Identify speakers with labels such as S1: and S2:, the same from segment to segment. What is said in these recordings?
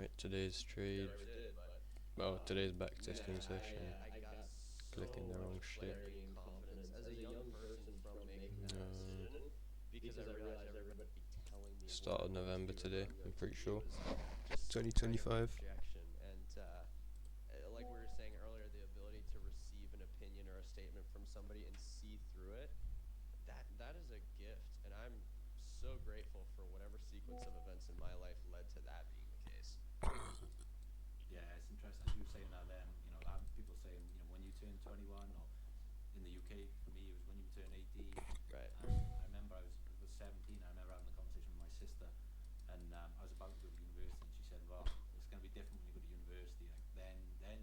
S1: Right, today's trade. Oh, today's backtesting session. Clicking the wrong shit.
S2: Confidence as a young person from making that decision because I realized everybody telling me what
S1: Start
S2: I
S1: of
S2: wanted to
S1: November
S2: be or
S1: today,
S2: what I'm
S1: I'm
S2: going to
S1: pretty
S2: be
S1: sure.
S2: was just some kind of
S1: 2025.
S2: rejection. And like we were saying earlier, the ability to receive an opinion or a statement from somebody and see through it, that is a gift. And I'm so grateful for whatever sequence of events in my life led to that being the case.
S3: Yeah, it's interesting as you were saying that. Then I have people saying when you turn 21, or in the UK for me it was when you turn 18.
S2: Right.
S3: I remember I was 17. I remember having a conversation with my sister, and I was about to go to university, and she said, "Well, it's going to be different when you go to university. Like then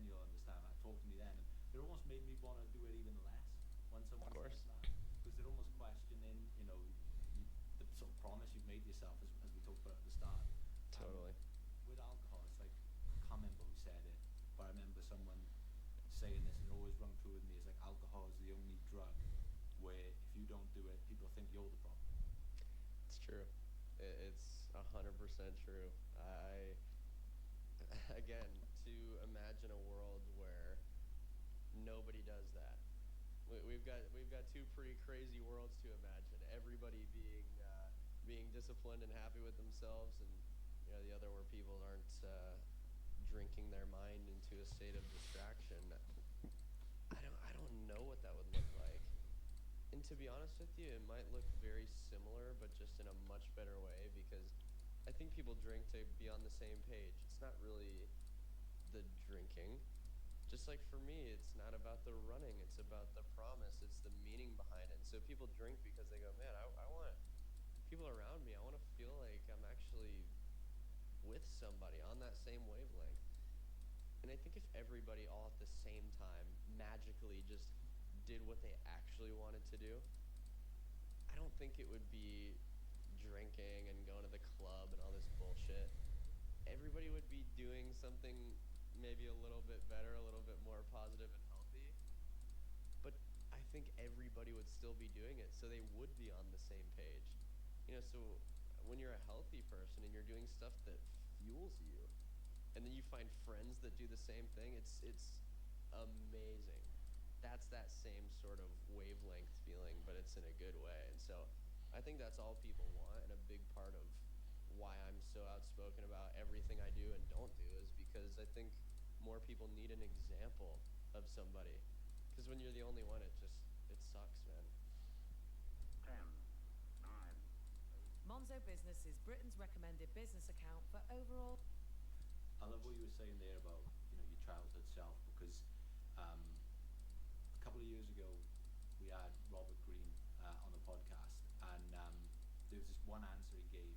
S3: you'll understand that. Talk to me then." And it almost made me want to do it even less when
S2: Of
S3: someone says
S2: course.
S3: that, because they're almost questioning, the sort of promise you've made to yourself, as we talked about at the start. Um,
S2: Totally.
S3: with alcohol, it's like, I can't remember who said it, but I remember someone saying this, and it always rung true with me. It's like alcohol is the only drug where if you don't do it, people think you're the problem.
S2: It's true. It's 100% true. I again, to imagine a world where nobody does that. We've got two pretty crazy worlds to imagine. Everybody being disciplined and happy with themselves, and the other where people aren't drinking their mind into a state of distraction. I don't know what that would look like. And to be honest with you, it might look very similar, but just in a much better way because I think people drink to be on the same page. It's not really the drinking. Just like for me, it's not about the running, it's about the promise, it's the meaning behind it. And so people drink because they go, man, I want people around me, I want to feel like I'm actually with somebody on that same wavelength. And I think if everybody all at the same time magically just did what they actually wanted to do, I don't think it would be drinking and going to the club and all this bullshit. Everybody would be doing something maybe a little bit better, a little bit more positive and healthy. But I think everybody would still be doing it, so they would be on the same page. So when you're a healthy person and you're doing stuff that fuels you, and then you find friends that do the same thing, it's amazing. That's that same sort of wavelength feeling, but it's in a good way. And so I think that's all people want, and a big part of why I'm so outspoken about everything I do and don't do is because I think more people need an example of somebody. Because when you're the only one, it sucks, man.
S4: 10, 9.
S5: Monzo Business is Britain's recommended business account for overall.
S3: I love what you were saying there about your childhood self, because a couple of years ago we had Robert Greene on the podcast, and there was this one answer he gave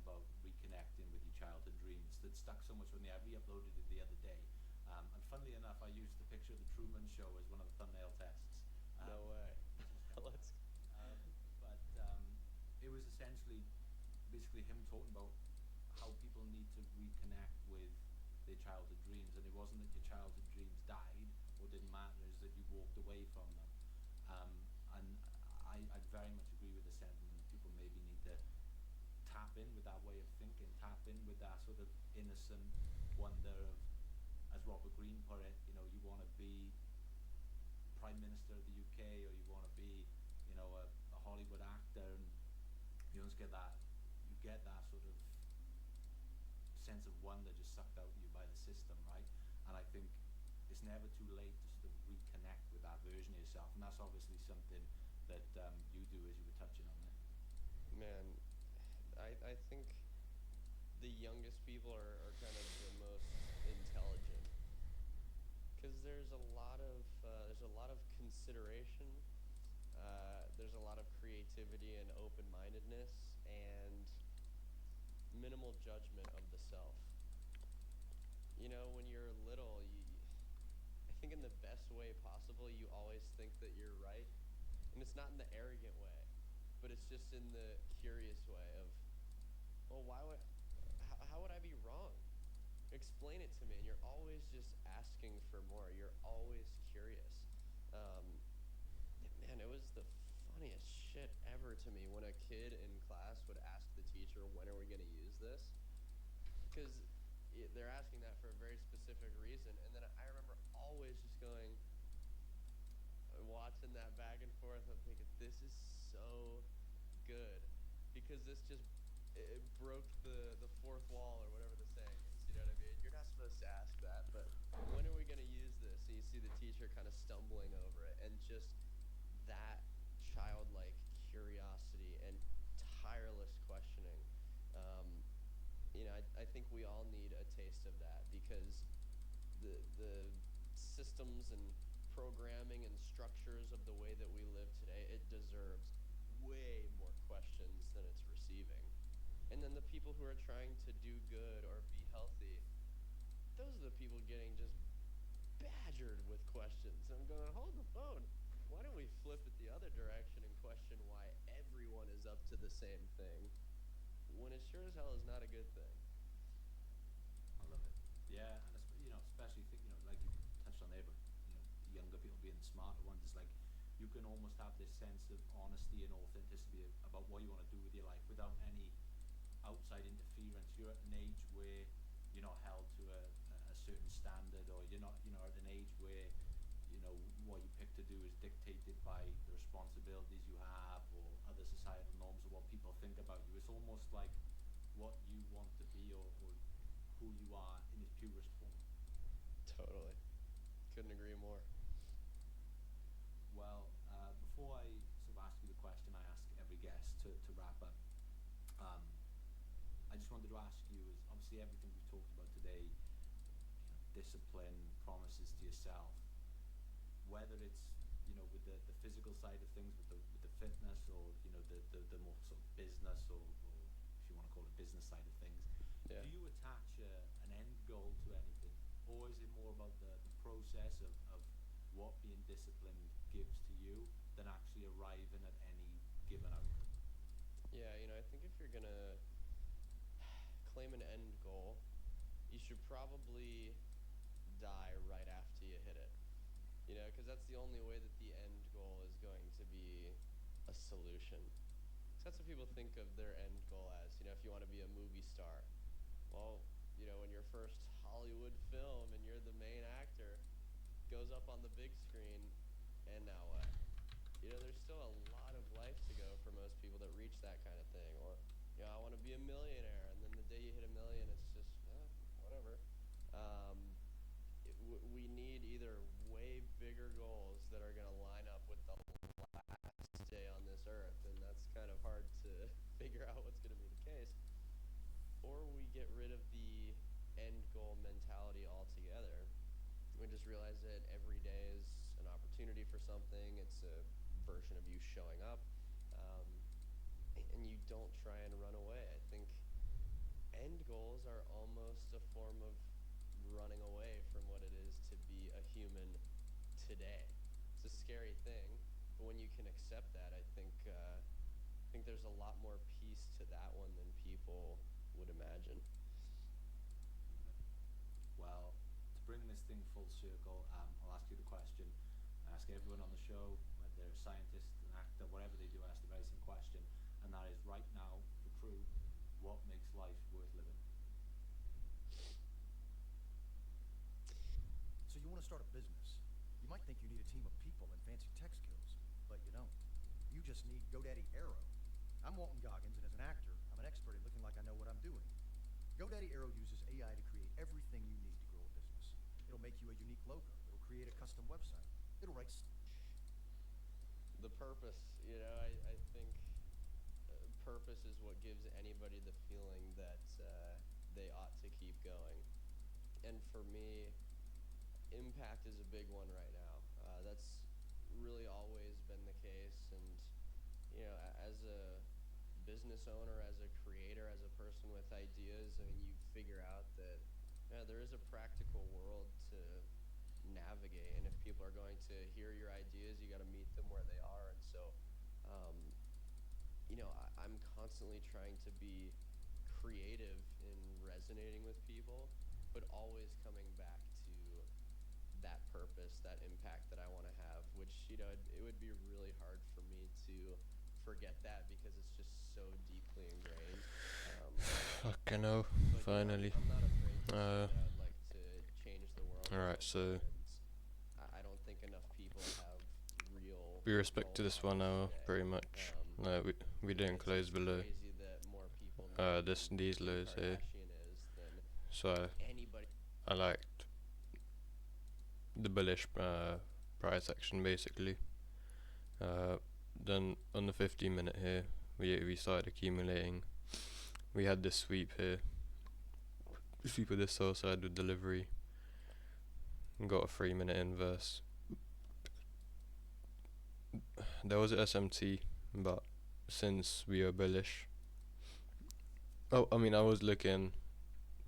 S3: about reconnecting with your childhood dreams that stuck so much with me. I re-uploaded it the other day, and funnily enough, I used the picture of the Truman Show as one of the thumbnail tests.
S2: No way.
S3: Which is kind of
S2: Let's.
S3: but it was essentially basically him talking about how people need to reconnect with their childhood dreams, and it wasn't that your childhood dreams died or didn't matter, it's that you walked away from them. And I very much agree with the sentiment that people maybe need to tap in with that way of thinking, tap in with that sort of innocent wonder of, as Robert Greene put it, you want to be Prime Minister of the UK, or you want to be, a Hollywood actor, and you just get that, sort of sense of wonder just sucked out of you by the system, right? And I think it's never too late to sort of reconnect with that version of yourself, and that's obviously something that you do, as you were touching on there.
S2: Man, I think the youngest people are kind of the most intelligent because there's a lot of consideration, there's a lot of creativity and open-mindedness and minimal judgment of the self. When you're little, I think in the best way possible, you always think that you're right, and it's not in the arrogant way, but it's just in the curious way of, well, how would I be wrong? Explain it to me. And you're always just asking for more. You're always curious. Man, it was the funniest shit ever to me when a kid in class would ask the teacher, when are we going to use this? Because they're asking that for a very specific reason. And then I remember always just going, watching that back and forth. I'm thinking, this is so good because this just it broke the fourth wall or whatever the saying is. You know what I mean? You're not supposed to ask that, but when are we going to use this? And you see the teacher kind of stumbling over it, and just that childlike curiosity and tireless questioning. Um, I think we all need a taste of that because the systems and programming and structures of the way that we live today, it deserves way more questions than it's receiving. And then the people who are trying to do good or be healthy, those are the people getting just badgered with questions. And I'm going, hold the phone. Why don't we flip it the other direction and question why everyone is up to the same thing when it sure as hell is not a good thing?
S3: I love it. Yeah, and especially like you touched on there, but younger people being the smarter ones. It's like you can almost have this sense of honesty and authenticity about what you want to do with your life without any outside interference. You're at an age where you're not held to a certain standard, or you're not at an age where what you pick to do is dictated by the responsibilities you have or other societal norms or what people think about you. It's almost like what you want to be, or who you are in its purest form.
S2: Totally. Couldn't agree more.
S3: Well, before I sort of ask you the question I ask every guest to wrap up, I just wanted to ask you, is obviously everything we've talked about today, discipline, promises to yourself, whether it's with the physical side of things, with the fitness, or the more sort of business, or if you want to call it business side of things,
S2: Yeah.
S3: do you attach an end goal to anything, or is it more about the process of what being disciplined gives to you than actually arriving at any given outcome?
S2: Yeah, I think if you're going to claim an end goal, you should probably die right after you hit it. Because that's the only way that the end goal is going to be a solution. So that's what people think of their end goal as. If you want to be a movie star, well, when your first Hollywood film and you're the main actor goes up on the big screen, and now what? There's still a lot of life to go for most people that reach that kind of thing. Or, I want to be a millionaire, and then the day you hit a million, it's just, whatever. We need either way bigger goals that are going to line up with the last day on this earth, and that's kind of hard to figure out what's going to be the case. Or we get rid of the end goal mentality altogether. We just realize that every day is an opportunity for something. It's a version of you showing up, and you don't try and run away. I think end goals are almost a form of running away from what it is to be a human today. It's a scary thing, but when you can accept that, I think there's a lot more peace to that one than people would imagine.
S3: Well, to bring this thing full circle, I'll ask you the question. I ask everyone on the show, whether they're a scientist, an actor, whatever they do, I ask the very same question, and that is, right now, the crew, what makes life worth living?
S6: So you want to start a business. You might think you need a team of people and fancy tech skills, but you don't. You just need GoDaddy Arrow. I'm Walton Goggins, and as an actor, I'm an expert at looking like I know what I'm doing. GoDaddy Arrow uses AI to create everything you need to grow a business. It'll make you a unique logo. It'll create a custom website. It'll write
S2: The purpose, I think purpose is what gives anybody the feeling that they ought to keep going. And for me, impact is a big one right now. That's really always been the case. And, as a business owner, as a creator, as a person with ideas, I mean, you figure out that there is a practical world to navigate. And if people are going to hear your ideas, you got to meet them where they are. And so, I'm constantly trying to be creative in resonating with people, but always coming back to that purpose, that impact that I want to have, which, it would be really hard for me to forget that because it's just so deeply ingrained.
S1: Fucking hell,
S2: But,
S1: finally.
S2: I'm not afraid to
S1: Uh,
S2: that I would like to change the world a
S1: Alright,
S2: little
S1: so
S2: bit, and I don't think enough people have real
S1: we respect
S2: role
S1: to this one
S2: models
S1: now,
S2: today.
S1: pretty much. We didn't
S2: It's
S1: close below
S2: crazy that more people know
S1: this
S2: who
S1: these
S2: Kim
S1: lows here,
S2: Kardashian is than
S1: so
S2: anybody.
S1: I liked the bullish price action basically. Then on the 15-minute here, we started accumulating. We had this sweep here, sweep of this sell side with delivery. Got a 3-minute inverse. There was a SMT, but since we were bullish, I mean I was looking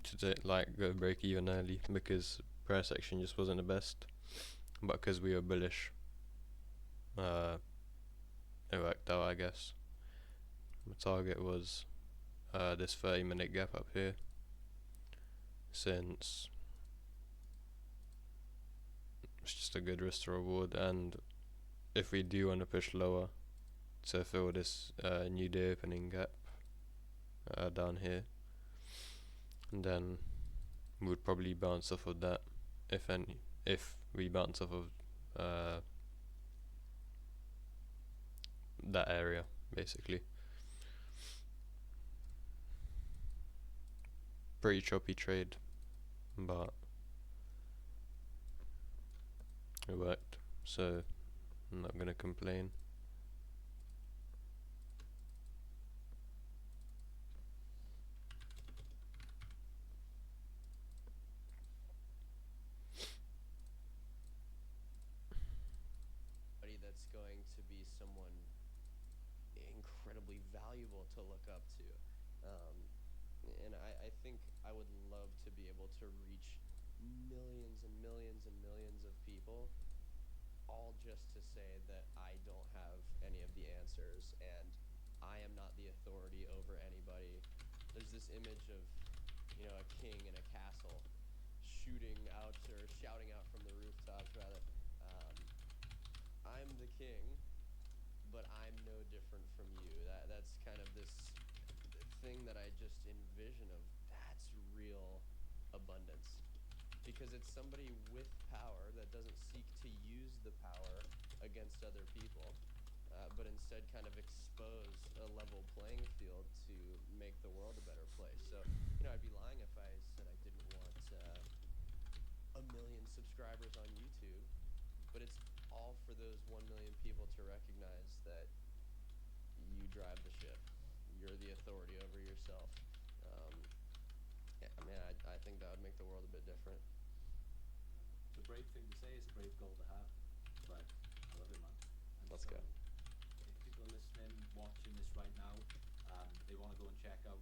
S1: to like go break even early because price action just wasn't the best, but because we were bullish, it worked out, I guess. My target was this 30-minute gap up here, since it's just a good risk to reward, and if we do want to push lower to fill this new day opening gap down here, then we would probably bounce off of that, if we bounce off of that area basically. Pretty choppy trade, but it worked, so I'm not gonna complain.
S2: That's going to be someone incredibly valuable to look up to. Um, and I think I would love to be able to reach millions and millions and millions of people, all just to say that I don't have any of the answers and I am not the authority over anybody. There's this image of, a king in a castle shooting out or shouting out from the rooftops, rather. Um, I'm the king, but I'm no different from you. That's kind of this thing that I just envision of, that's real abundance, because it's somebody with power that doesn't seek to use the power against other people, but instead kind of expose a level playing field to make the world a better place. So, I'd be lying if I said I didn't want a million subscribers on YouTube, but it's all for those 1 million people to recognize that you drive the ship. You're the authority over yourself. Yeah, I think that would make the world a bit different.
S3: It's a brave thing to say, it's a brave goal to have, but I love it, man. And
S2: Let's
S3: so,
S2: go.
S3: if people are listening, watching this right now, they want to go and check out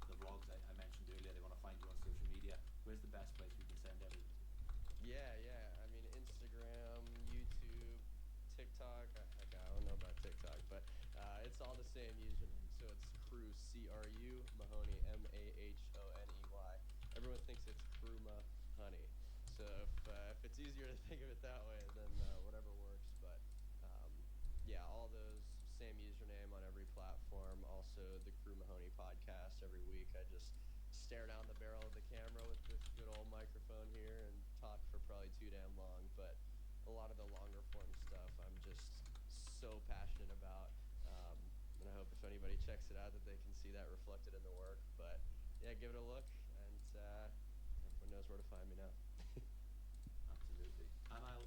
S3: the vlogs I mentioned earlier, they want to find you on social media, where's the best place we can send everything to?
S2: Yeah. I mean, Instagram, YouTube, TikTok. Heck, I don't know about TikTok, but it's all the same username. So it's Crew, CRU Mahoney, Mahoney. Everyone thinks it's Kruma Honey. So if it's easier to think of it that way, then whatever works. But yeah, all those, same username on every platform. Also, the Crew Mahoney podcast every week. I just stare down the barrel of the camera with this good old microphone here and talk for probably too damn long. But a lot of the longer form stuff I'm just so passionate about. And I hope if anybody checks it out that they can see that reflected in the work. But yeah, give it a look, and everyone knows where to find me now.
S3: Absolutely. And I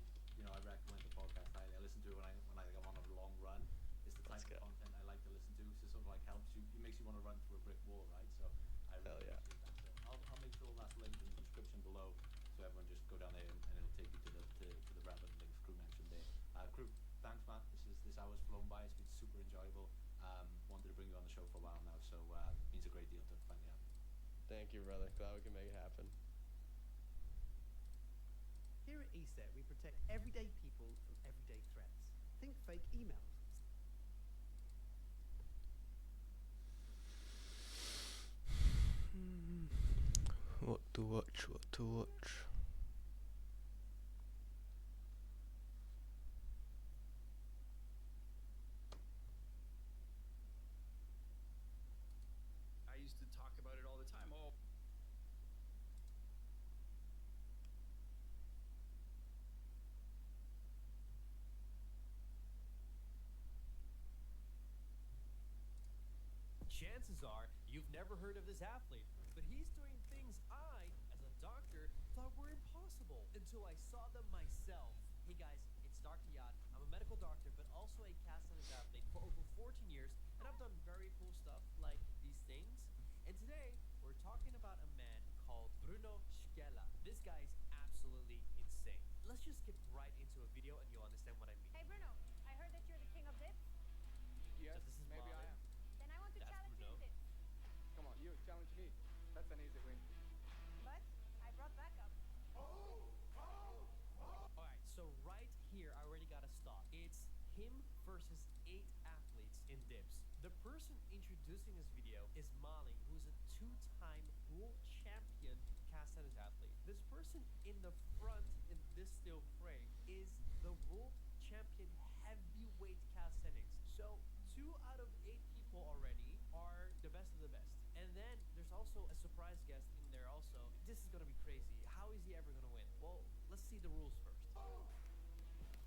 S3: recommend the podcast highly. I listen to it when I'm on a long run. It's the type
S2: Let's
S3: of
S2: go.
S3: content I like to listen to. So sort of like helps you. It makes you want to run through a brick wall, right? So I
S2: Hell
S3: really
S2: yeah.
S3: appreciate that. So I'll make sure that's linked in the description below, so everyone just go down there and it'll take you to the relevant links Crew mentioned there. Crew, thanks, man. This hour's flown by. It's been super enjoyable. Wanted to bring you on the show for a while now, so it means a great deal to finally have you.
S2: Thank you, brother. Glad we can make it happen.
S7: Here at ESET, we protect everyday people from everyday threats. Think fake emails.
S1: What to watch?
S8: I used to talk about it all the time. Oh, chances are you've never heard of this athlete, but he's doing things I, as a doctor, thought were impossible until I saw them myself. Hey guys, it's Dr. Yad. I'm a medical doctor, but also a calisthenics athlete for over 14 years, and I've done very cool stuff like these things. And today, we're talking about a man called Bruno Schkella. This guy's absolutely insane. Let's just skip right into a video and you'll understand what I mean.
S9: Hey Bruno, I heard that you're the king of dips.
S10: Yes,
S8: This is
S10: maybe I
S8: Marlon.
S10: am.
S9: Then I want to
S8: That's
S9: challenge
S8: Bruno.
S9: you in dips.
S10: Come on, you challenge me. That's an easy win.
S9: But I brought backup.
S8: Alright, so right here, I already got to stop. It's him versus 8 athletes in dips. The person introducing this video is Mali, who's a 2-time world champion calisthenics athlete. This person in the front in this still frame is the world champion heavyweight calisthenics. So 2 out of 8 people already are the best of the best. And then there's also a surprise guest in there also. This is gonna be crazy. How is he ever gonna win? Well, let's see the rules first.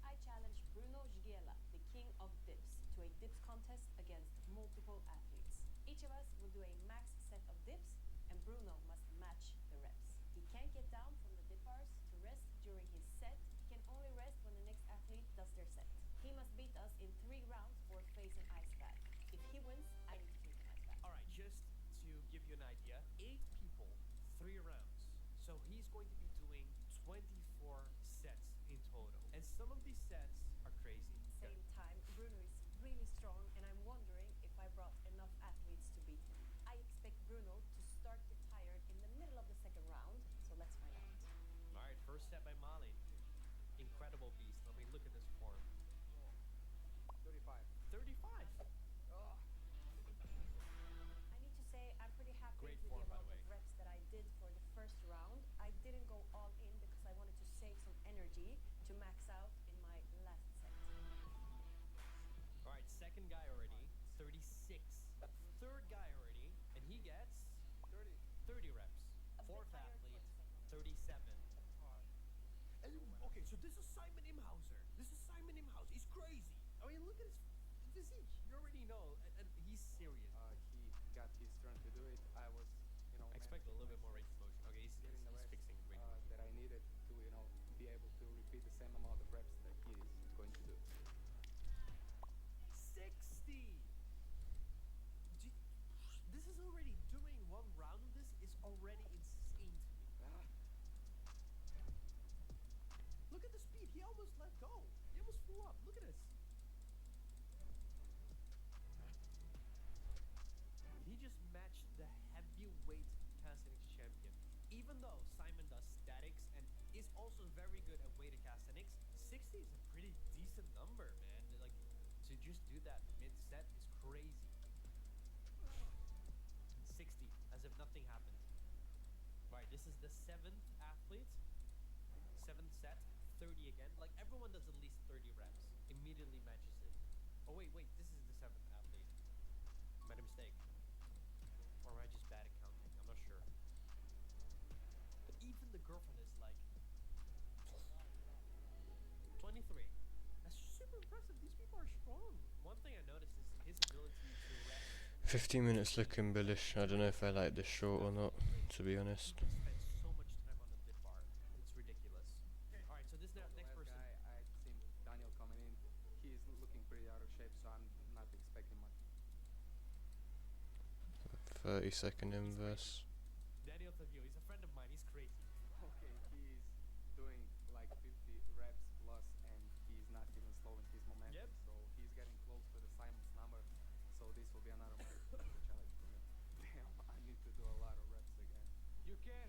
S11: I challenge Bruno Schgela, the king of dips, to a dips contest against multiple athletes. Each of us will do a max set of dips, and Bruno must match the reps. He can't get down from the dip bars to rest during his set. He can only rest when the next athlete does their set. He must beat us in 3 rounds or face an ice bath. If he wins, I need to drink an ice bath.
S8: Alright, just to give you an idea, 8 people, 3 rounds. So he's going to be doing 24 sets in total. And some of these sets are crazy.
S11: Same time, Bruno is really strong, and I'm wondering if I brought enough athletes to beat him. I expect Bruno to start get tired in the middle of the second round, so let's find out.
S8: Alright, first set by Mali. Incredible beast. I mean, look at this form.
S10: 35.
S8: 35!
S10: Oh,
S11: I need to say I'm pretty happy
S8: Great
S11: with
S8: form,
S11: the
S8: by
S11: amount
S8: the
S11: of
S8: way.
S11: reps that I did for the first round. I didn't go all in because I wanted to save some energy to max out in my last set.
S8: Alright, second guy already, 36. Third guy already, and he gets
S10: 30.
S8: 30 reps.
S11: A bit
S8: Fourth
S11: tired for
S8: athlete,
S11: the second.
S8: 37. Okay, so this is Simon Imhauser. This is Simon Imhauser. He's crazy. I mean, look at his physique. You already know, and he's serious.
S10: He got his turn to do it. I was,
S8: I expect a little bit more range of motion. Okay, he's
S10: getting the reps
S8: fixing range of motion.
S10: that I needed to, be able to repeat the same amount of reps that he is going to do.
S8: 60! This is already, doing 1 round of this is already insane to me. Look at the speed. He almost let go. He almost flew up. Look at this. He just matched the heavyweight calisthenics champion. Even though Simon does statics and is also very good at weighted calisthenics, 60 is a pretty decent number, man. Like, to just do that mid-set is crazy. 60, as if nothing happened. Right, this is the 7th athlete. 7th set, 30 again. Like, everyone does at least 30 reps. Immediately matches it. Oh, wait, this is the 7th athlete. Made a mistake. Or am I just bad at counting? I'm not sure. But even the girlfriend is like 23. That's super impressive. These people are strong. One thing I noticed is his ability to rest.
S1: 15 minutes looking bullish. I don't know if I like this short or not, to be honest.
S8: He can spend so much time on the dip bar. It's ridiculous. Alright, so this
S10: The
S8: next
S10: last
S8: person.
S10: guy, I've seen Daniel coming in. He is looking pretty out of shape, so I'm not expecting much.
S1: 30-second inverse.
S8: Daniel Tavio, he's a friend of mine. He's crazy.
S10: Okay, he's doing like 50 reps plus, and he's not even slowing his momentum.
S8: Yep.
S10: So he's getting close to the Simon's number. So this will be another challenge for me. Damn, I need to do a lot of reps again.
S8: You can.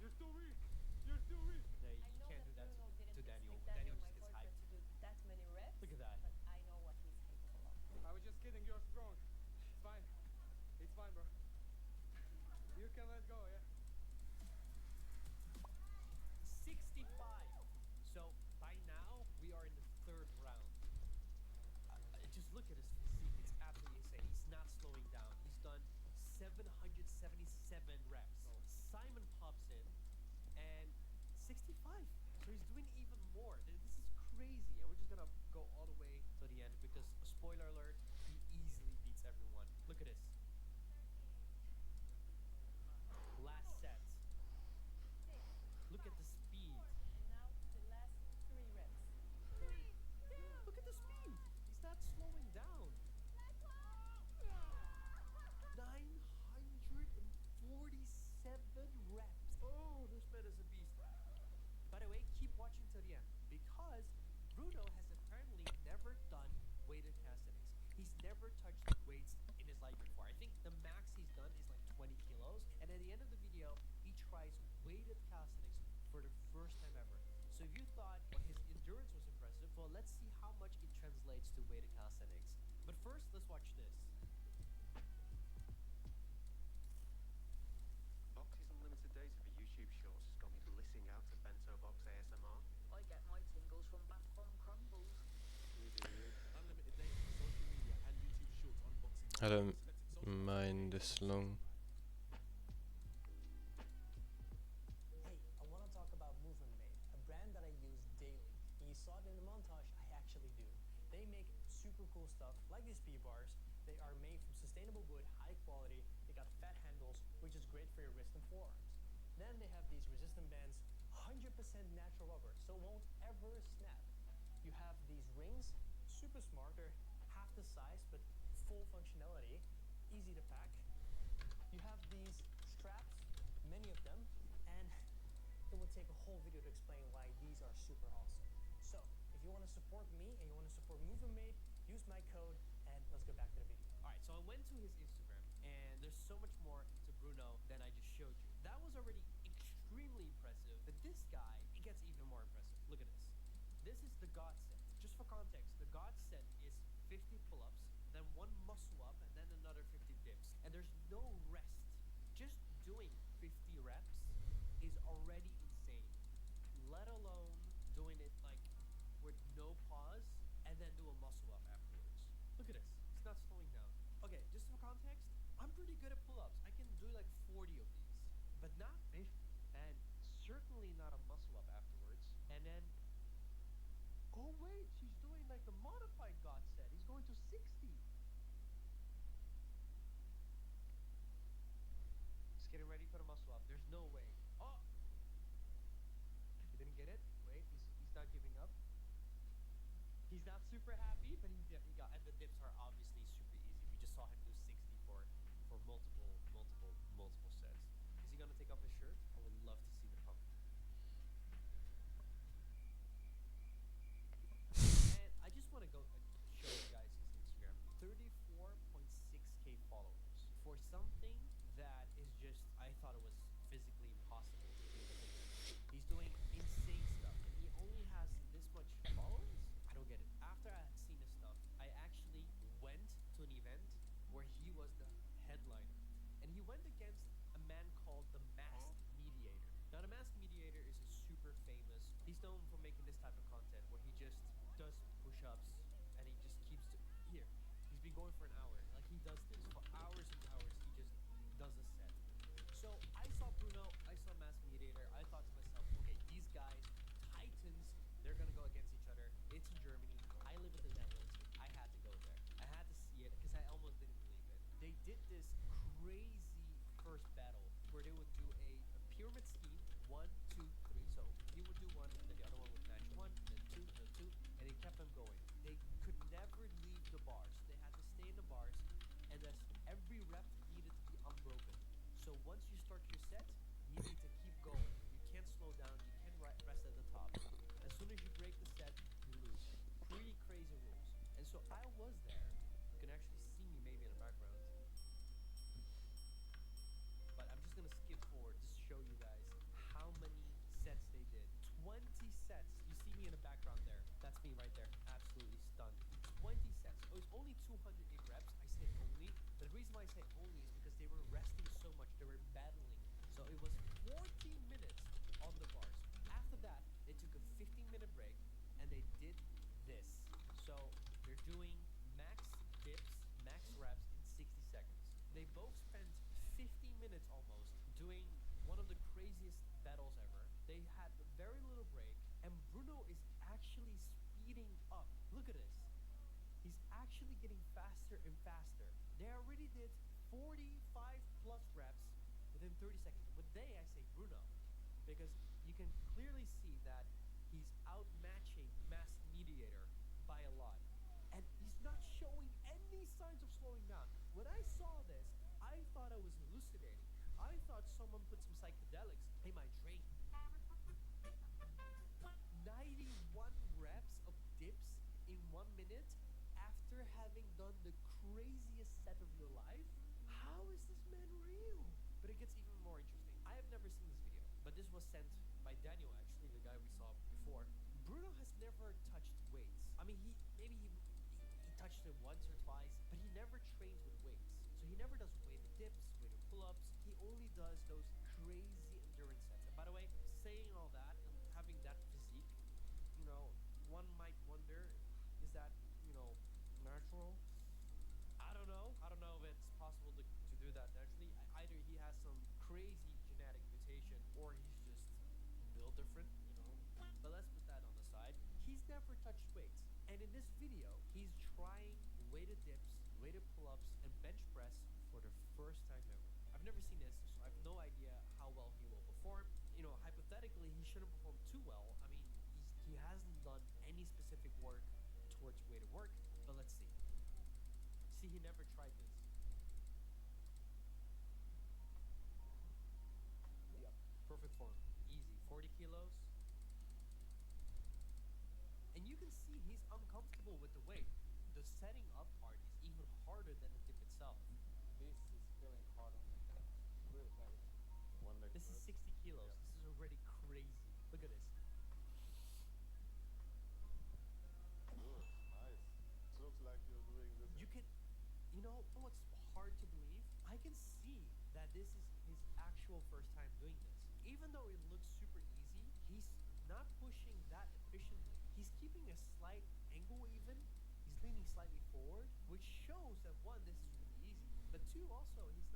S8: You're too weak. You're too weak. No,
S11: I
S8: you
S11: know
S8: can't do that
S11: Bruno didn't
S8: to Daniel.
S11: expect
S8: Daniel
S11: my
S8: just gets
S11: boyfriend,
S8: hyped.
S11: to do that many reps.
S8: Look at that.
S11: But I know what he's capable of.
S10: I was just kidding. You're strong. It's fine. It's fine, bro. You can let go, yeah.
S8: 65. So by now we are in the 3rd round. Just look at his physique. It's absolutely insane. He's not slowing down. He's done 777 reps. Simon pops in and 65. So he's doing even more. This is crazy. And we're just gonna go all the way to the end because, spoiler alert, he easily beats everyone. Look at this. weighted calisthenics. He's never touched weights in his life before. I think the max he's done is like 20 kilos. And at the end of the video, he tries weighted calisthenics for the first time ever. So if you thought his endurance was impressive, well, let's see how much it translates to weighted calisthenics. But first, let's watch this.
S12: Box's unlimited data for YouTube Shorts has got me listening out to Bento Box ASMR.
S13: I get my tingles from bath bomb crumbles.
S10: Unlimited data for social media and YouTube Shorts unboxing.
S1: I don't mind this long.
S14: Hey, I want to talk about Movement Made, a brand that I use daily. And you saw it in the montage, I actually do. They make super cool stuff like these P-bars. They are made from sustainable wood, high quality. They got fat handles, which is great for your wrist and forearms. Then they have these resistant bands, 100% natural rubber, so it won't ever snap. You have these rings, super smart. They're half the size, but full functionality, easy to pack. You have these straps, many of them, and it would take a whole video to explain why these are super awesome. So, if you want to support me and you want to support Movement Made, use my code, and let's get back to the video.
S8: All right, so I went to his Instagram, and there's so much more to Bruno than I just showed you. That was already extremely impressive, but this guy, it gets even more impressive. Look at this. This is the God set. Just for context, the God set is 50 pull-ups, then one muscle up, and then another 50 dips. And there's no rest. Just doing 50 reps is already insane, let alone doing it like with no pause and then do a muscle up afterwards. Look at this. He's not slowing down. Okay, just for context, I'm pretty good at pull-ups. I can do like 40 of these, but not 50, and certainly not a muscle up afterwards. And then, oh wait, he's doing like the modified God set. He's going to 60. He's getting ready for the muscle up. There's no way. Oh, he didn't get it. Wait, he's not giving up. He's not super happy, but he got, and the dips are obviously super easy. We just saw him do 60 for multiple sets. Is he gonna take off his shirt? I would love to see the pump. And I just want to go show you guys his Instagram. 34.6K followers for something that is just, I thought it was physically impossible to do. He's doing insane stuff, and he only has this much followers. I don't get it. After I had seen his stuff, I actually went to an event where he was the headliner, and he went against a man called the Masked Mediator. Now, the Masked Mediator is a super famous. He's known for making this type of content where he just does push-ups and he just keeps here. He's been going for an hour. Like, he does this for hours and hours. He just does a set. So I saw Bruno, I saw Masked Mediator. I thought to myself, okay, these guys, titans, they're gonna go against each other. It's in Germany. I live in the Netherlands. I had to go there. I had to see it because I almost didn't believe it. They did this crazy first battle where they would do a pyramid scheme, 1, 2, 3. So he would do one, and then the other one would match 1, then 2, and they kept them going. They could never leave the bars. They had to stay in the bars, and thus every rep needed to be unbroken. So once you start your set, you need to keep going. You can't slow down. You can't rest at the top. As soon as you break the set, you lose. Pretty crazy rules. And so I was there. You can actually see me maybe in the background. But I'm just gonna skip forward to show you guys how many sets they did. 20 sets. You see me in the background there. That's me right there. Absolutely stunned. 20 sets. It was only 208 reps. I say only. But the reason why I say only is because they were resting so much. They were battling. So it was 14 minutes on the bars. After that, they took a 15-minute break and they did this. So they're doing max dips, max reps in 60 seconds. They both spent 15 minutes almost doing one of the craziest battles ever. They had very little break, and Bruno is actually speeding up. Look at this. He's actually getting faster and faster. They already did 45 plus reps within 30 seconds. With they, I say Bruno, because you can clearly see that he's outmatching Masked Mediator by a lot. And he's not showing any signs of slowing down. When I saw this, I thought I was hallucinating. I thought someone put some psychedelics in my drink. 91 reps of dips in 1 minute after after having done the craziest set of your life, how is this man real? But it gets even more interesting. I have never seen this video, but this was sent by Daniel, actually, the guy we saw before. Bruno has never touched weights. I mean, he touched it once or twice, but he never trains with weights. So he never does weighted dips, weighted pull-ups. He only does those crazy endurance sets. And by the way, saying all that and having that physique, you know, one might wonder, is that, you know, natural? I don't know. I don't know if it's possible to do that naturally. Either he has some crazy genetic mutation or he's just built different, you know. But let's put that on the side. He's never touched weights. And in this video, he's trying weighted dips, weighted pull-ups, and bench press for the first time ever. I've never seen this, so I have no idea how well he will perform. You know, hypothetically, he shouldn't perform too well. I mean, he hasn't done any specific work towards weighted work, but let's see. See, he never tried this. Yep, perfect form. Easy, 40 kilos. And you can see he's uncomfortable with the weight. The setting up part is even harder than the dip itself.
S10: This is feeling hard on me. Really heavy.
S8: This is 60 kilos.
S10: Yeah.
S8: This is already crazy. Look at this.
S10: Good, nice. Looks like you're doing this.
S8: You can, you know what's hard to believe? I can see that this is his actual first time doing this. Even though it looks super easy, he's not pushing that efficiently. He's keeping a slight angle even. He's leaning slightly forward, which shows that one, this is really easy. But two, also, he's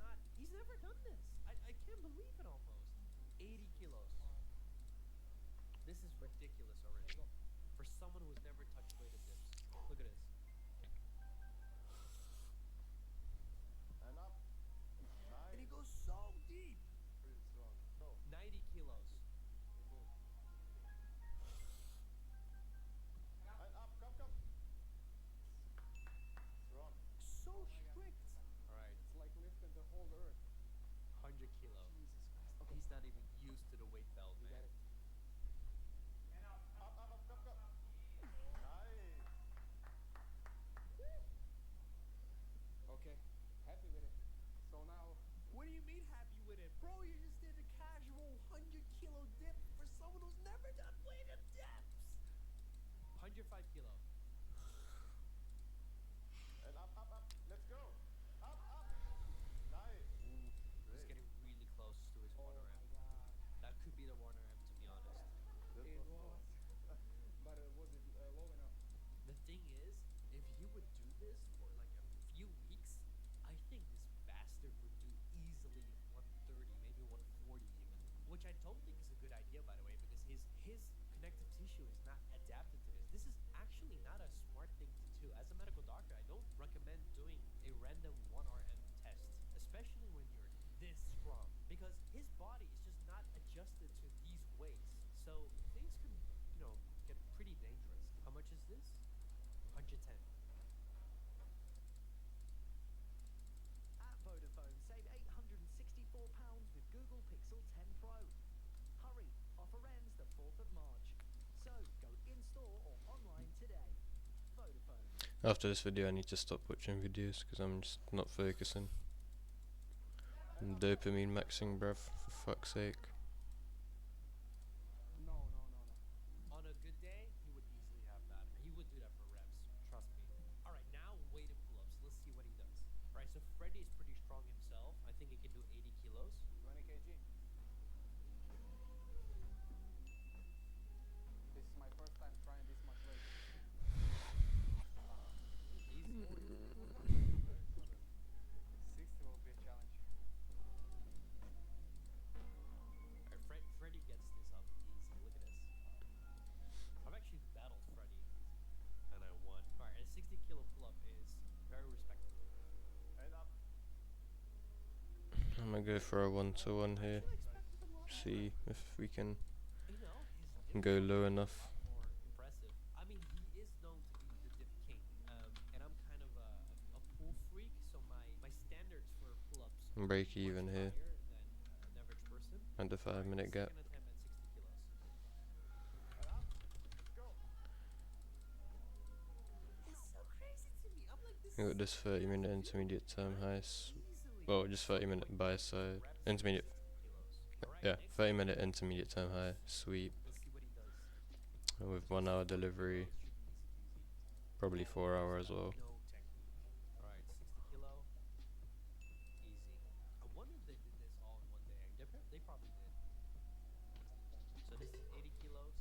S8: never done this. I can't believe it almost. 80 kilos. This is ridiculous already. For someone who's never touched weighted dips. Look at this.
S10: And up. Nice.
S8: And he goes so deep.
S10: Pretty strong. Go.
S8: 90 kilos.
S10: Good. And up, come. Strong.
S8: So strict. Alright,
S10: It's like lifting the whole earth.
S8: 100 kilo.
S10: Jesus Christ. Okay.
S8: He's not even used to the weight belt,
S10: You
S8: man.
S10: got it. Up, come. Nice. Okay, happy with it. So now,
S8: What do you mean happy with it? Bro, you just did a casual 100 kilo dip for someone who's never done weighted dips. 105 kilo.
S10: and up. Let's go. Up. Nice.
S8: He's
S10: Great.
S8: getting really close to his 1 RM.
S10: God.
S8: That could be the 1 RM, to be honest.
S10: That
S2: It
S10: was
S2: was.
S10: close.
S2: But was it low enough?
S8: The thing is, if he would do this for like a few weeks, I think this bastard would do easily 130, maybe 140 even. Which I don't think is a good idea, by the way, because his connective tissue is not adapted to this. This is actually not a smart thing to do. As a medical doctor, I don't recommend doing a random 1 RM test, especially when you're this strong, because his body is just not adjusted to these weights. So things can, you know, get pretty dangerous. How much is this? 110.
S7: At Vodafone, save £864 with Google Pixel 10 Pro. Hurry, offer ends the 4th of March. So, go in-store or online today. Vodafone.
S1: After this video I need to stop watching videos because I'm just not focusing. I'm dopamine maxing, bruv, for fuck's sake.
S10: No.
S8: On a good day, he would easily have that. He would do that for reps, trust me. Alright, now weighted pull-ups. Let's see what he does. Alright, so Freddy is pretty strong himself. I think he can do 80 kilos.
S10: 20 kg. This is my first time trying this much weight.
S8: Easy.
S10: 60 will be a challenge.
S8: Alright, Freddy gets this up easy. Look at this. I've actually battled Freddy, and I won. Alright, a 60 kilo pull-up is very respectable.
S10: And up.
S1: I'm gonna go for a 1-to-1 here.
S8: Actually expected a lot
S1: See if we can
S8: You know,
S1: go low enough.
S8: more impressive. I mean, he is known to be the dip king, and I'm kind of a pull freak, so my standards for pull-ups are
S1: Break
S8: much
S1: even here.
S8: higher than an average person.
S1: And a 5-minute gap.
S8: Second attempt at 60 kilos.
S10: And up. Go.
S8: It's so crazy to me. I'm
S1: We got this 30-minute intermediate term high. Well, just 30-minute buy side. Intermediate. Yeah, 30-minute intermediate term high sweep.
S8: Let's see what he does.
S1: And with 1 hour delivery.
S8: Should be easy peasy.
S1: Probably 4 hour as well.
S8: No technique. Alright, 60 kilo. Easy. I wonder if they did this all in one day. They probably did. So this is 80 kilos.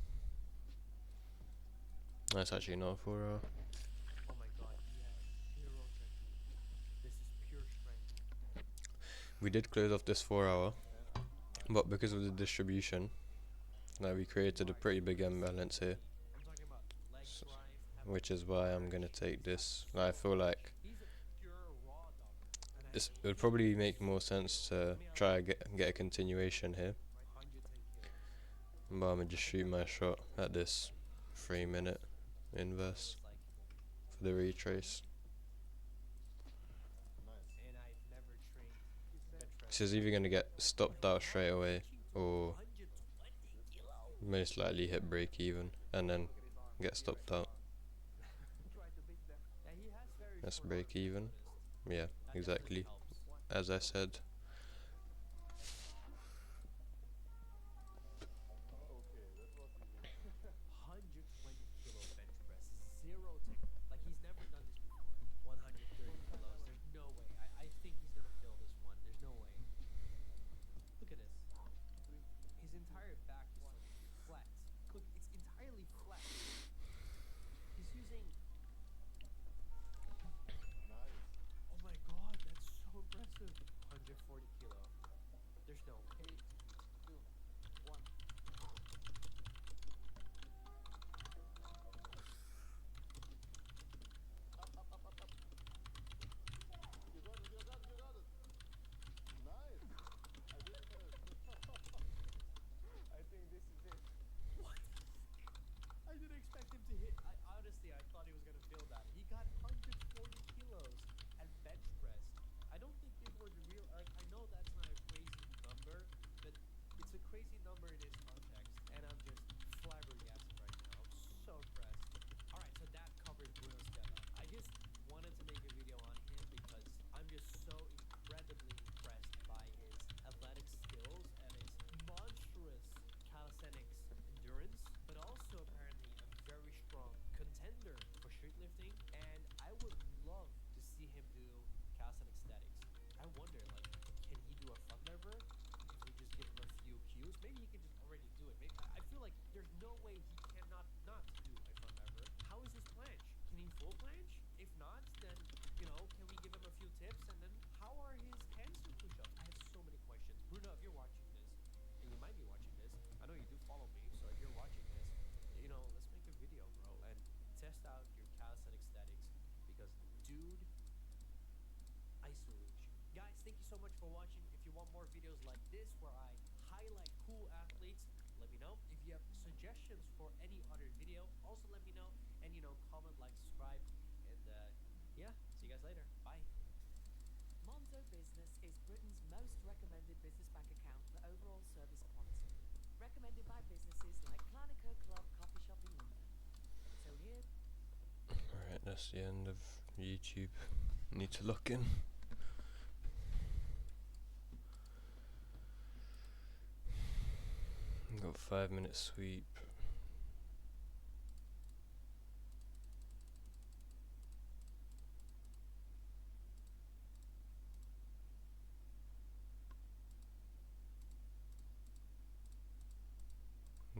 S1: That's actually not a 4 hour.
S8: Oh my god, he has zero technique. This is pure strength.
S1: We did close off this 4 hour. But because of the distribution, we created a pretty big imbalance here.
S8: I'm talking about leg drive,
S1: Which is why I'm gonna take this. I feel like
S8: he's a pure raw dogger. And
S1: it would probably make more sense to try get a continuation here.
S8: 110 kilos.
S1: But I'm gonna just shoot my shot at this 3-minute inverse for the retrace.
S8: And I've never trained bench press.
S1: This is either gonna get stopped out straight away or
S8: 120 kilos.
S1: most likely hit break even and then get stopped out.
S8: Yeah, he has very
S1: That's
S8: short
S1: break
S8: arms, I've
S1: even.
S8: noticed.
S1: Yeah,
S8: That
S1: exactly.
S8: definitely helps.
S1: As I said.
S3: Okay, that was easy.
S8: 120 kilo bench press, zero tech. Like he's never done this before. 130 kilos. There's no way. I think he's gonna fail this one. There's no way. Look at this. His entire back is like flat. Look, it's entirely flat. He's using.
S3: Nice.
S8: Oh my god, that's so impressive. 140 kilo. There's no way.
S10: 2, 1. Up. You got it. Nice. I didn't know it. I think this is it.
S8: What? I didn't expect him to hit. Honestly, I thought he was gonna fail that. He got 140 kilos at bench press. I don't think people would real. Like, I know that's not a crazy number, but it's a crazy number in its context, and I'm just flabbergasted right now. I'm so impressed. All right, so that covers Bruno Stella. I just wanted to make a video on him because I'm just so incredibly impressed by his athletic skills and his monstrous calisthenics endurance, but also apparently a very strong contender for streetlifting. And I would love to see him do calisthenics statics. I wonder, like, can he do a front lever? If we just give him a few cues, maybe he can just already do it. Maybe, I feel like there's no way he cannot not do a front lever. How is his planche? Can he full planche? If not, then, can we give him a few tips? And then how are his handstand push-ups? I have so many questions. Bruno, if you're watching this, and you might be watching this, I know you do follow me, so if you're watching this, let's make a video, bro, and test out your calisthenic statics, because dude, I salute you. Guys, thank you so much for watching. If you want more videos like this where I highlight cool athletes, let me know. If you have suggestions for any other video, also let me know. And comment, like, subscribe, and yeah, see you guys later. Bye.
S5: Monzo Business is Britain's most recommended business bank account for overall service quality. Recommended by businesses like Clarnico Club Coffee Shop in London. So here.
S1: Alright, that's the end of YouTube. Need to lock in. Got 5-minute sweep.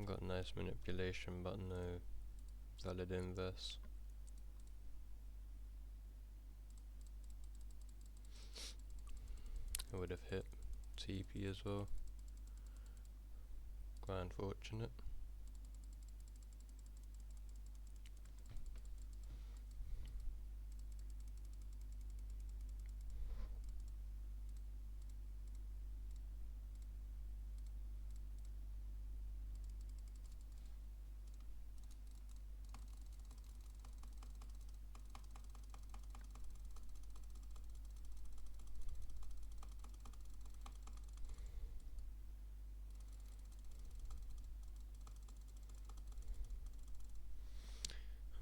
S1: Got nice manipulation but no valid inverse. I would have hit TP as well. Quite unfortunate.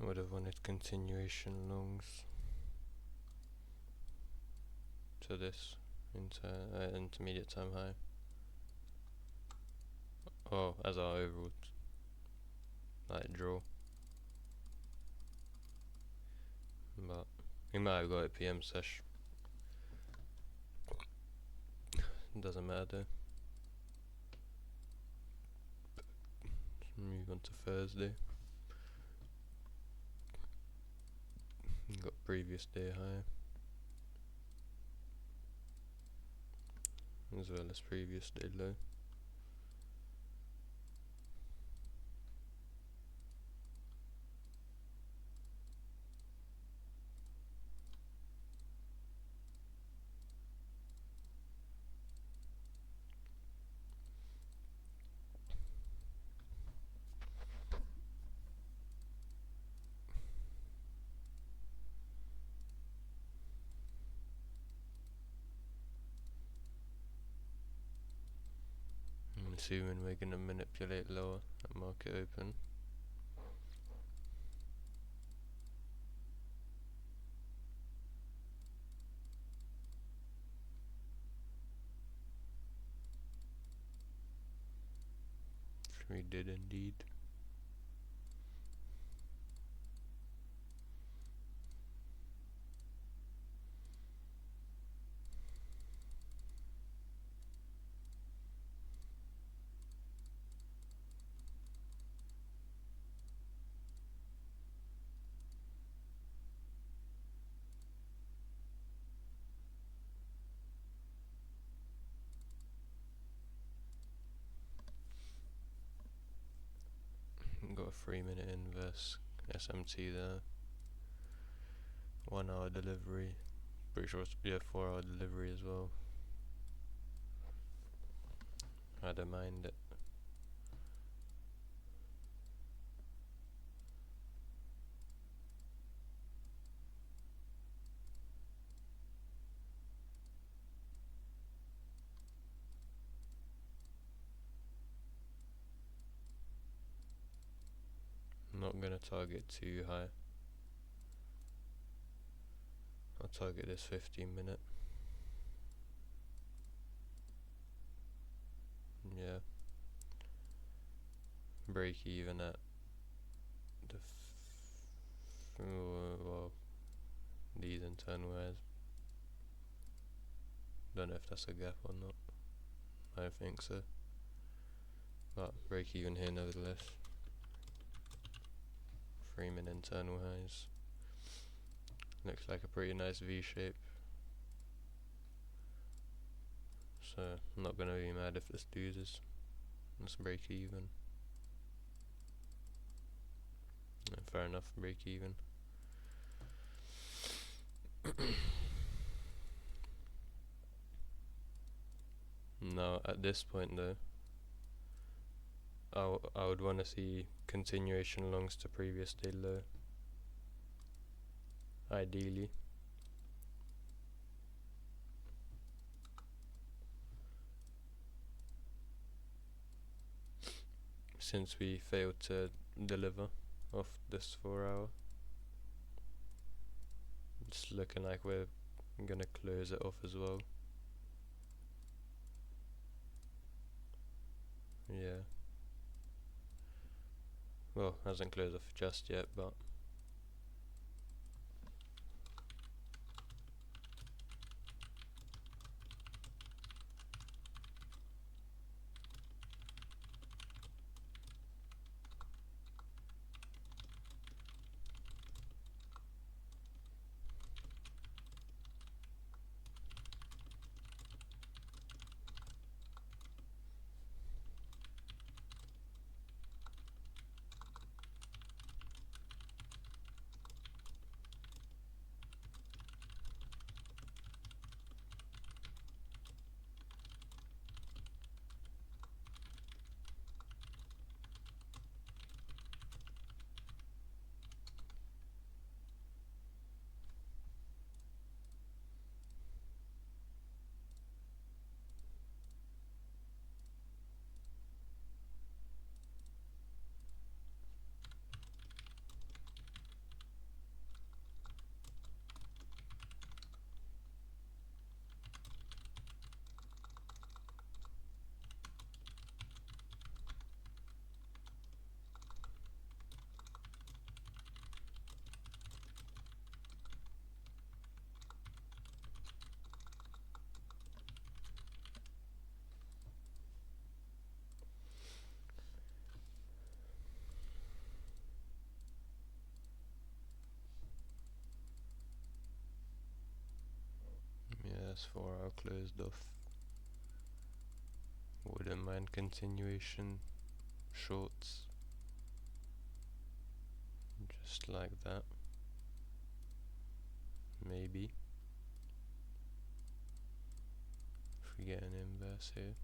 S1: I would have wanted continuation longs. to this intermediate time high. Oh, as our overall like draw. But we might have got it PM sesh. Doesn't matter though. Move on to Thursday. Got previous day high as well as previous day low. I'm assuming we're gonna manipulate lower at market open. Which we did indeed. Got a 3-minute inverse SMT there. 1 hour delivery. Pretty sure it's 4 hour delivery as well. I don't mind it. Not gonna target too high. I'll target this 15-minute. Yeah. Break even at the well, these internal highs. Don't know if that's a gap or not. I don't think so. But break even here nevertheless. 3-minute internal highs. Looks like a pretty nice V shape. So I'm not gonna be mad if this loses. Let's break even. Yeah, fair enough, break even. Now at this point though, I would want to see continuation longs to previous day low. Ideally. Since we failed to deliver off this 4 hour. It's looking like we're gonna close it off as well. Yeah. Well, hasn't closed off just yet, but First 4 hour closed off. Wouldn't mind continuation shorts. Just like that. Maybe. If we get an inverse here.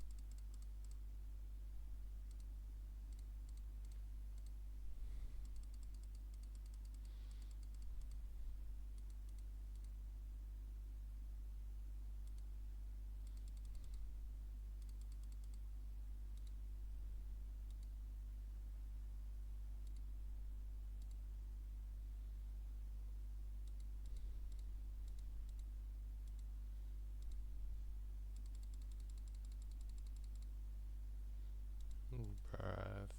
S1: Bruv.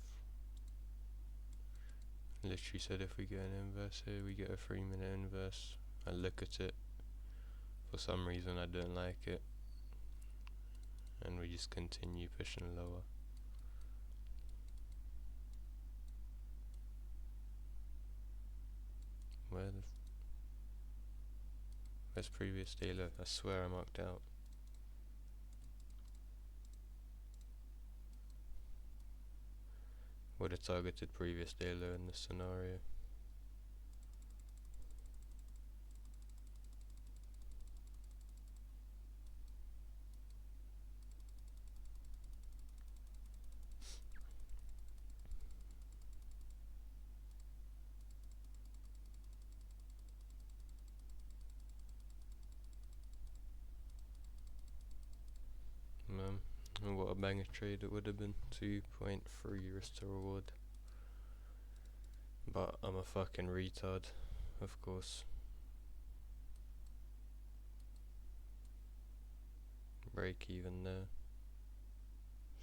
S1: Literally said if we get an inverse here, we get a 3-minute inverse. I look at it. For some reason I don't like it. And we just continue pushing lower. Where's previous day low? I swear I marked out. Would have targeted previous day low in this scenario. And what a banger trade it would have been. 2.3 risk to reward. But I'm a fucking retard, of course. Break even there.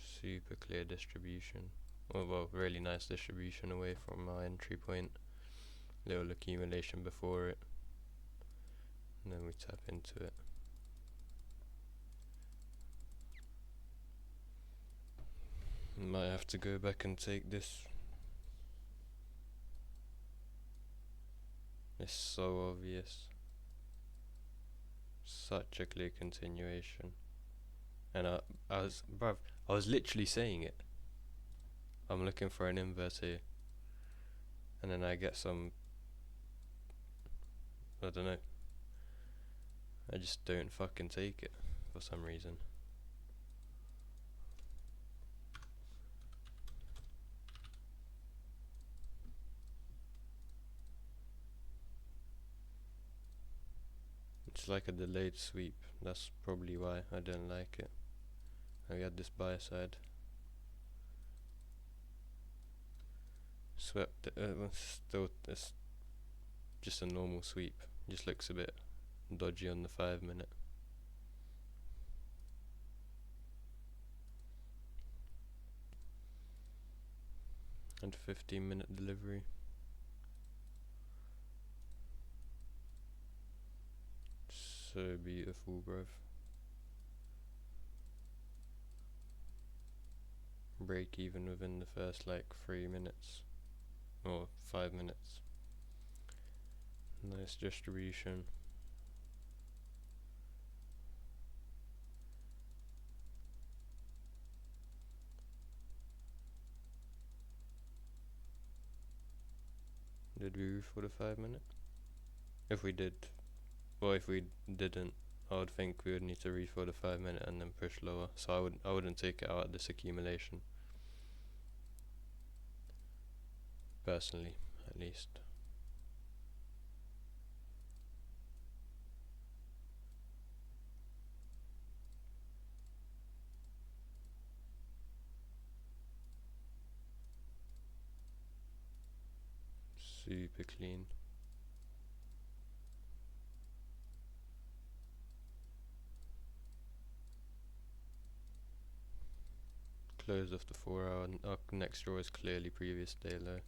S1: Super clear distribution. Well, really nice distribution away from our entry point. Little accumulation before it. And then we tap into it. Might have to go back and take this. It's so obvious. Such a clear continuation. And I was literally saying it. I'm looking for an inverse here. And then I get some, I don't know. I just don't fucking take it for some reason. It's like a delayed sweep. That's probably why I don't like it. I got this buy side. Swept it. Still, it's just a normal sweep. Just looks a bit dodgy on the 5-minute. And 15-minute delivery. So beautiful, bruv. Break even within the first like 3 minutes. Or 5 minutes. Nice distribution. Did we roof for the 5-minute? If we did, well, if we didn't, I would think we would need to reef for the 5-minute and then push lower. So I wouldn't take it out at this accumulation. Personally, at least. Super clean. Close off the 4 hour. Our next draw is clearly previous day low.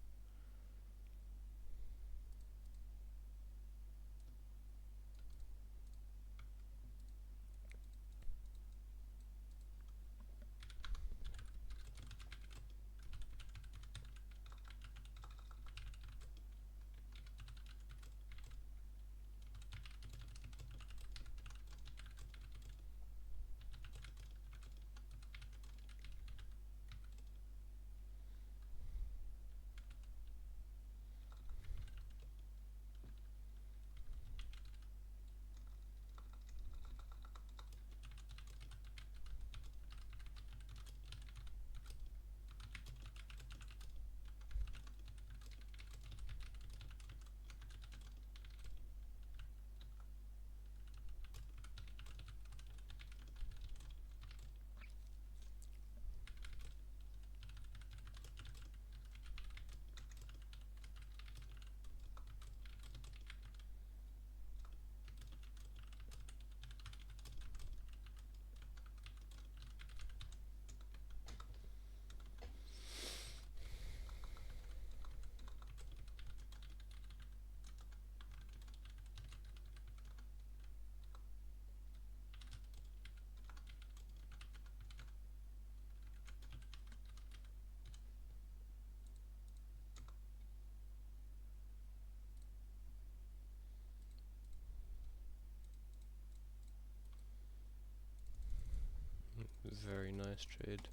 S1: Very nice trade.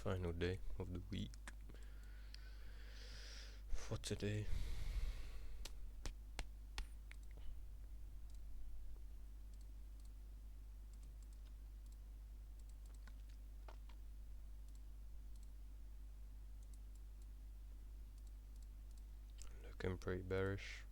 S1: Final day of the week for today. Looking pretty bearish.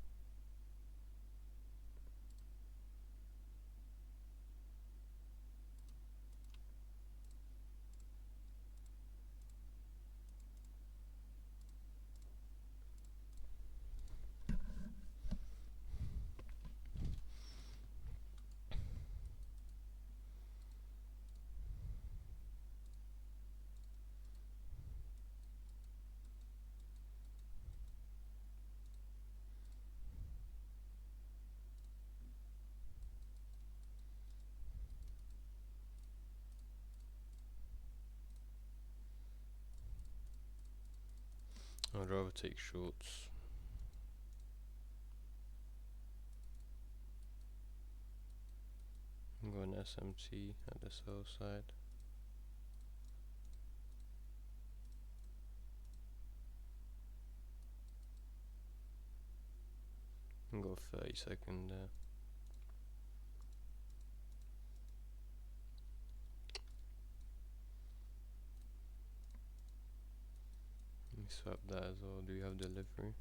S1: I'd rather take shorts. I'm going SMT at the sell side. And go 30-second there. Let me swap that as well. Do you have delivery?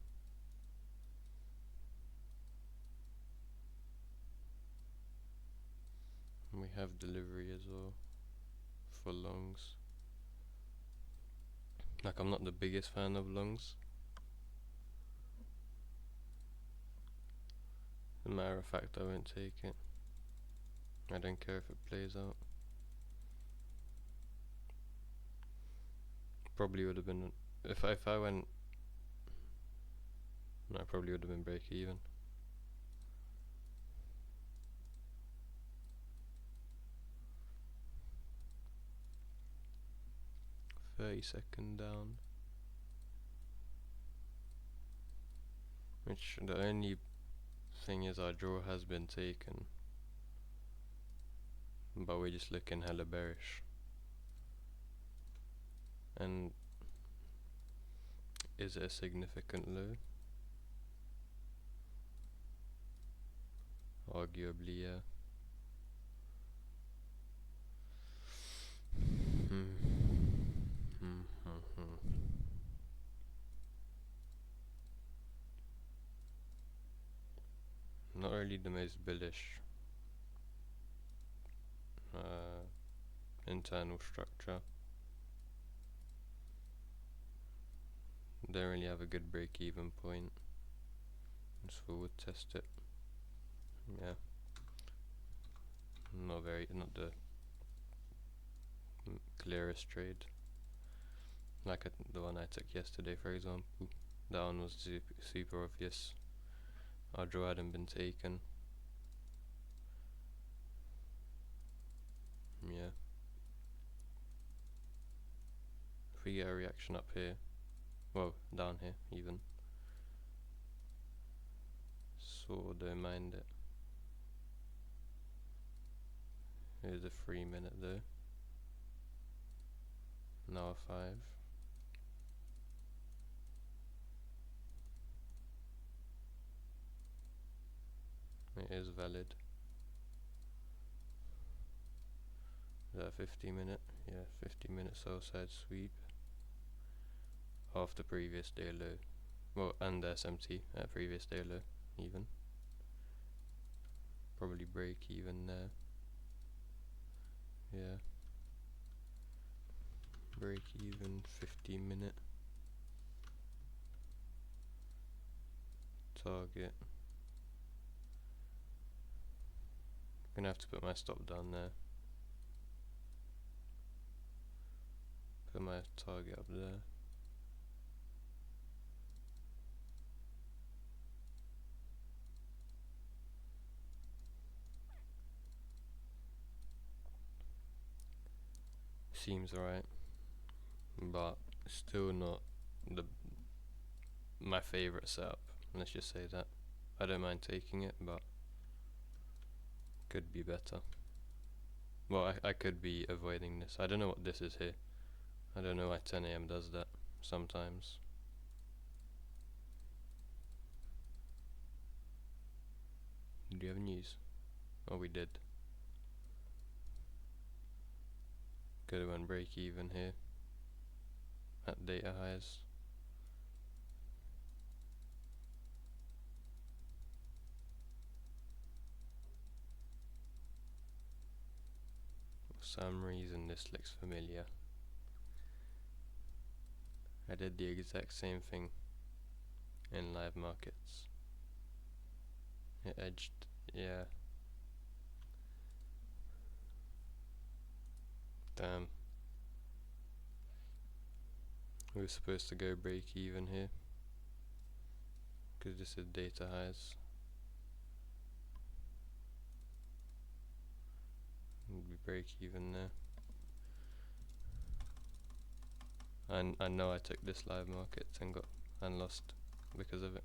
S1: We have delivery as well for longs. Like, I'm not the biggest fan of longs. As a matter of fact, I won't take it. I don't care if it plays out. Probably would have been if I went. No, I probably would have been break even. Second down. Which the only thing is our draw has been taken, but we're just looking hella bearish. And is it a significant low? Arguably, yeah. Not really the most bullish internal structure. Don't really have a good break-even point. Let's forward test it. Yeah. Not the clearest trade. Like the one I took yesterday, for example. That one was super obvious. Our draw hadn't been taken. Yeah. If we get a reaction up here, well, down here even, so don't mind it. Here's a 3 minute though. Now a 5. It is valid. Is that 50 minute? Yeah, 50 minute sell side sweep. Half the previous day low. Well, and SMT at previous day low even. Probably break even there. Yeah. Break even 50 minute. Target. Gonna have to put my stop down there. Put my target up there. seems alright, but still not the my favourite setup. Let's just say that. I don't mind taking it, but could be better. Well, I could be avoiding this. I don't know what this is here. I don't know why 10 AM does that sometimes. Do you have news? Oh, we did. Could have went break even here at data highs. For some reason this looks familiar. I did the exact same thing in live markets. It edged, yeah. Damn. We were supposed to go break even here, because this is data highs. We break even there. And I know I took this live market and lost because of it.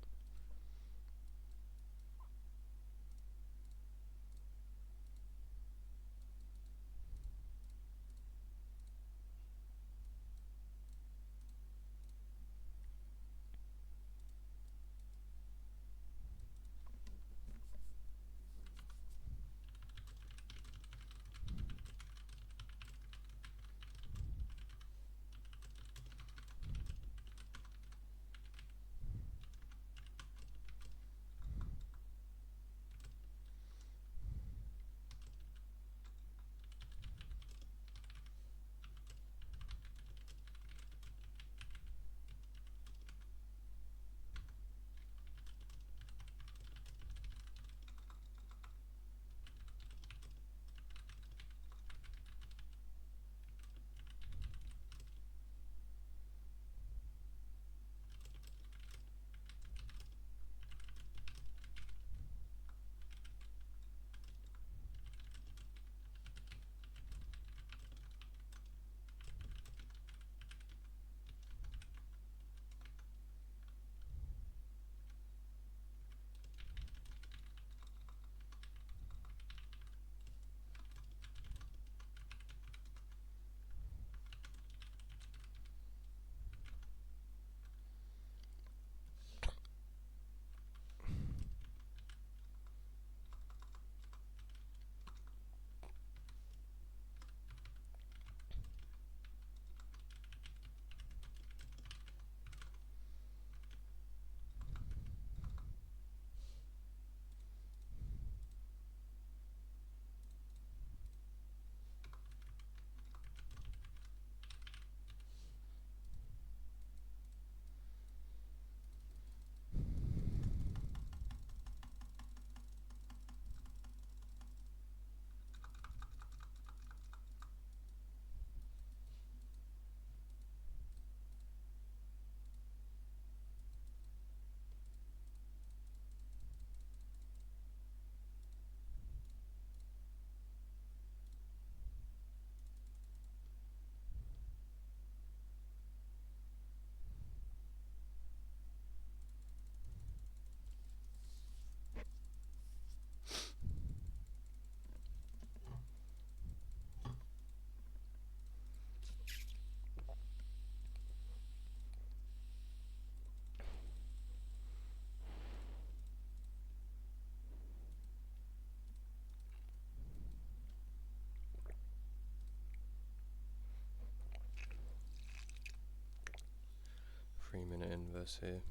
S1: Minute inverse here.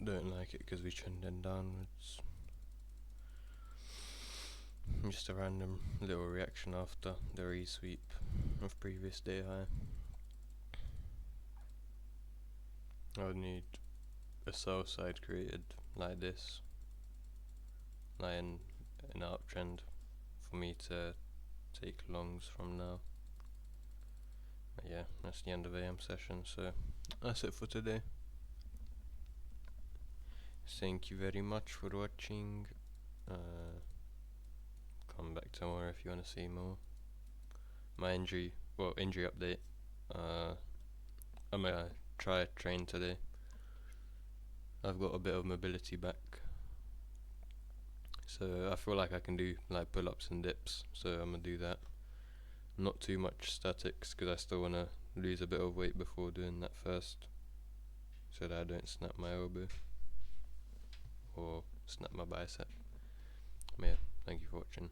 S1: Don't like it because we trending downwards. Just a random little reaction after the resweep of previous day high. I would need a sell side created like this, like an uptrend, for me to take longs from now. But yeah, that's the end of AM session, so that's it for today. Thank you very much for watching. come back tomorrow if you want to see more. My injury update. I'm gonna try train today. I've got a bit of mobility back, so I feel like I can do like pull-ups and dips, so I'm gonna do that. Not too much statics because I still wanna lose a bit of weight before doing that first, so that I don't snap my elbow or snap my bicep. Yeah, thank you for watching.